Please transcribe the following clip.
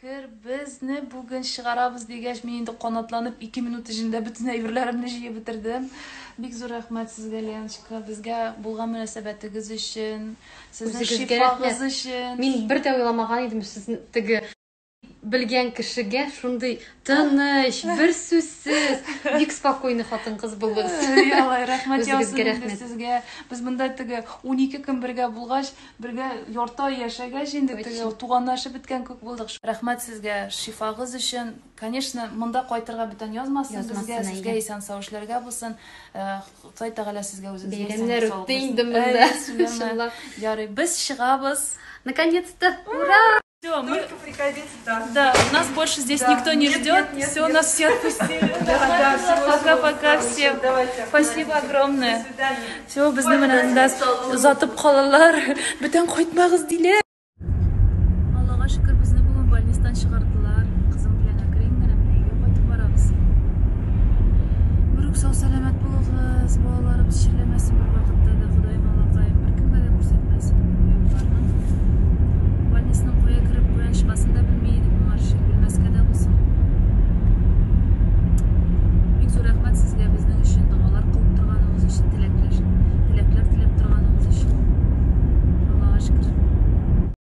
Şükür bizni bugün çıkarabız degəş men indi qanatlanıb 2 minut içinde bütün əybirlərimni jeyib bitirdim. Bik zor rəhmət sizə Lenочка, bizə bulğan münasibətiniz üçün, sizin şifağınız üçün. Мен bir de uylamağan idim sizin tigi bilgen kişiге şunday tыныç, bir süzsüz, bik spokойный хатын kız buldunuz. Ялай, рәхмәт яусын сезгә. Biz bunda tigi 12 көн бергә булгач, бергә ярты ай яшәгәч инде тigi туганлашып биткән күк булдык. Рәхмәт сезгә шифагыз өчен. Конечно, монда кайтырга бүтән язмасын безгә, сезгә исән сау-эшләргә булсын. Ходай Тәгалә сезгә үзегезгә бәйрәмнәр үтте инде монда. Иншалла. Ярый, biz çıkабыз. Наконец-то! Ура! Все, мы... Только приходите, да. Да, нас больше здесь никто не ждет. Все, нас все отпустили. Пока-пока всем. Спасибо огромное. До свидания. Все, bizning bilan uzatib qoldilar. Бүтән кайтмагыз диләр. Аллага шөкер, безне бүген больницадан чыгардылар. Кызым белән Акрин генә өйгә кайтып барабыз. Бер үк сау-сәламәт булыгыз, балаларыбыз чирләмәсен бер вакытта да, Ходаем Аллакаем.